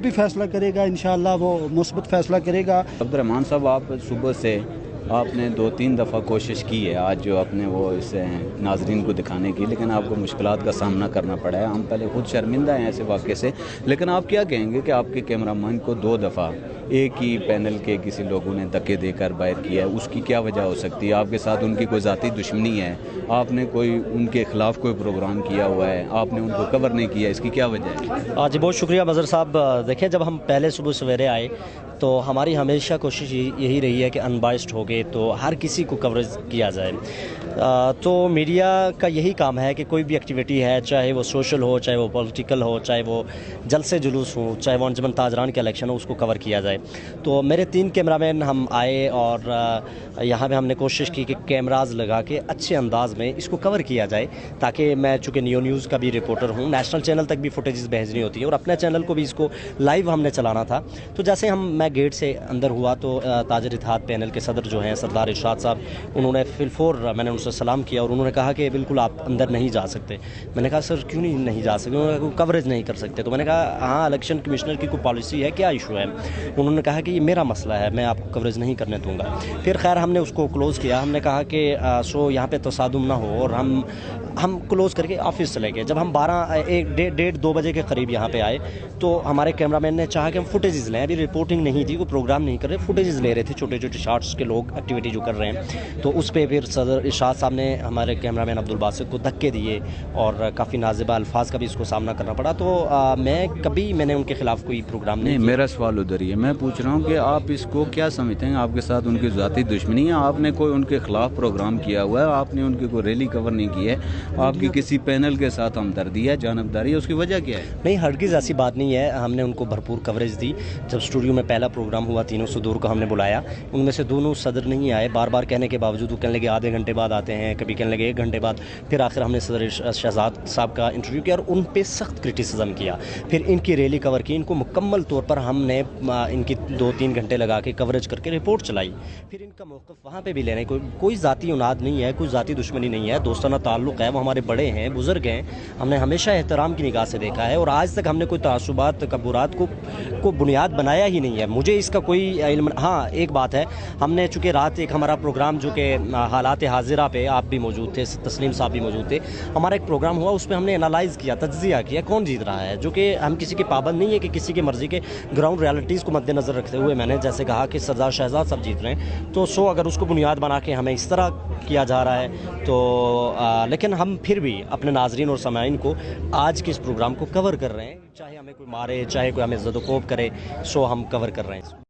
بھی فیصلہ کرے گا انشاءاللہ وہ مثبت فیصلہ کرے گا۔ عبدالرحمان صاحب، آپ صبح سے آپ نے 2-3 دفعہ کوشش کی ہے آج جو اپنے وہ اسے ناظرین کو دکھانے کی، لیکن آپ کو مشکلات کا سامنا کرنا پڑا ہے۔ ہم پہلے خود شرمندہ ہیں ایسے واقعے سے، لیکن آپ کیا کہیں گے کہ آپ کے کیمرہ مین کو 2 دفعہ ایک ہی پینل کے کسی لوگوں نے دھکے دے کر باہر کیا ہے؟ اس کی کیا وجہ ہو سکتی ہے؟ آپ کے ساتھ ان کی کوئی ذاتی دشمنی ہے؟ آپ نے کوئی ان کے خلاف کوئی پروگرام کیا ہوا ہے؟ آپ نے ان کو کور نہیں کیا، اس کی کیا وجہ ہے؟ جی بہت شکریہ مظہر صاحب۔ دیکھیں، جب ہم پہلے صبح سویرے آئے تو ہماری ہمیشہ کوشش یہی رہی ہے کہ ان بائسڈ ہو گئے تو ہر کسی کو کوریج کیا جائے۔ تو میڈیا کا یہی کام ہے کہ کوئی بھی ایکٹیویٹی ہے، چاہے وہ سوشل ہو، چاہے وہ پولیٹیکل ہو، چاہے وہ جلسے جلوس ہوں، چاہے وہ انجمن تاجران کے الیکشن ہو، اس کو کور کیا جائے۔ تو میرے 3 کیمرہ مین ہم آئے اور یہاں پہ ہم نے کوشش کی کہ کیمراز لگا کے اچھے انداز میں اس کو کور کیا جائے، تاکہ میں چونکہ نیوز کا بھی رپورٹر ہوں، نیشنل چینل تک بھی فوٹیجز بھیجنی ہوتی ہے اور اپنے چینل کو بھی اس کو لائیو ہم نے چلانا تھا۔ تو جیسے میں گیٹ سے اندر ہوا تو تاجر اتحاد پینل کے صدر جو ہیں سردار ارشاد صاحب، انہوں نے فلفور میں نے ان سے سلام کیا اور انہوں نے کہا کہ بالکل آپ اندر نہیں جا سکتے۔ میں نے کہا سر کیوں نہیں جا سکتے؟ انہوں نے کہا کوریج نہیں کر سکتے۔ تو میں نے کہا ہاں، الیکشن کمشنر کی کوئی پالیسی ہے، کیا ایشو ہے؟ انہوں نے کہا کہ یہ میرا مسئلہ ہے، میں آپ کو کوریج نہیں کرنے دوں گا۔ پھر خیر ہم نے اس کو کلوز کیا۔ ہم نے کہا کہ یہاں پہ تصادم نہ ہو، اور ہم کلوز کر کے آفس چلے گئے۔ جب ہم 1:30-2 بجے کے قریب یہاں پہ آئے تو ہمارے کیمرہ مین نے چاہا کہ ہم فوٹیجز لیں۔ ابھی رپورٹنگ نہیں تھی، کوئی پروگرام نہیں کر رہے، فوٹیجز لے رہے تھے، چھوٹے چھوٹے شارٹس کے لوگ ایکٹیویٹی جو کر رہے ہیں۔ تو اس پہ پھر صدر ارشاد صاحب نے ہمارے کیمرہ مین عبدالباسط کو دھکے دیے اور کافی نازیبہ الفاظ کا بھی اس کو سامنا کرنا پڑا۔ تو میں نے ان کے خلاف کوئی پروگرام نہیں کیا۔ میرا سوال ادھر ہی ہے، میں پوچھ رہا ہوں کہ آپ اس کو کیا سمجھتے ہیں؟ آپ کے ساتھ ان کی ذاتی دشمنی ہے؟ آپ نے کوئی ان کے خلاف پروگرام کیا ہوا ہے؟ آپ نے ان کی کوئی ریلی کور نہیں کی ہے؟ آپ کی کسی پینل کے ساتھ ہمدردی ہے، جانبداری ہے؟ اس کی وجہ کیا ہے؟ نہیں، ہرگز ایسی بات نہیں ہے۔ ہم نے ان کو بھرپور کوریج دی۔ جب اسٹوڈیو میں پہلا پروگرام ہوا، تینوں صدور کو ہم نے بلایا، ان میں سے دونوں صدر نہیں آئے۔ بار بار کہنے کے باوجود وہ کہنے لگے آدھے گھنٹے بعد آتے ہیں، کبھی کہنے لگے 1 گھنٹے بعد۔ پھر آخر ہم نے صدر شہزاد صاحب کا انٹرویو کیا اور ان پہ سخت کرٹیسزم کیا۔ پھر ان کی ریلی کور کی، ان کو مکمل طور پر ہم نے ان کی 2-3 گھنٹے لگا کے کوریج کر کے رپورٹ چلائی۔ پھر ان کا موقف وہاں پہ بھی لینے کوئی ذاتی عناد نہیں ہے، کوئی ذاتی دشمنی نہیں ہے، دوستانہ تعلق ہے۔ وہ ہمارے بڑے ہیں، بزرگ ہیں، ہم نے ہمیشہ احترام کی نگاہ سے دیکھا ہے اور آج تک ہم نے کوئی تعصبات تکبرات کو بنیاد بنایا ہی نہیں ہے۔ مجھے اس کا کوئی علم۔ ہاں، ایک بات ہے، ہم نے چونکہ رات ایک ہمارا پروگرام جو کہ حالات حاضرہ پہ آپ بھی موجود تھے، تسلیم صاحب بھی موجود تھے، ہمارا ایک پروگرام ہوا، اس میں ہم نے انالائز کیا، تجزیہ کیا کون جیت رہا ہے، جو کہ ہم کسی کے پابند نہیں ہے کہ کسی کی مرضی کے گراؤنڈ ریالٹیز کو مد نظر رکھتے ہوئے میں نے جیسے کہا کہ سردار شہزاد صاحب جیت رہے ہیں، تو اگر اس کو بنیاد بنا کے ہمیں اس طرح کیا جا رہا ہے تو لیکن ہم پھر بھی اپنے ناظرین اور سامعین کو آج کے اس پروگرام کو کور کر رہے ہیں، چاہے ہمیں کوئی مارے، چاہے کوئی ہمیں زد و کوب کرے، ہم کور کر رہے ہیں۔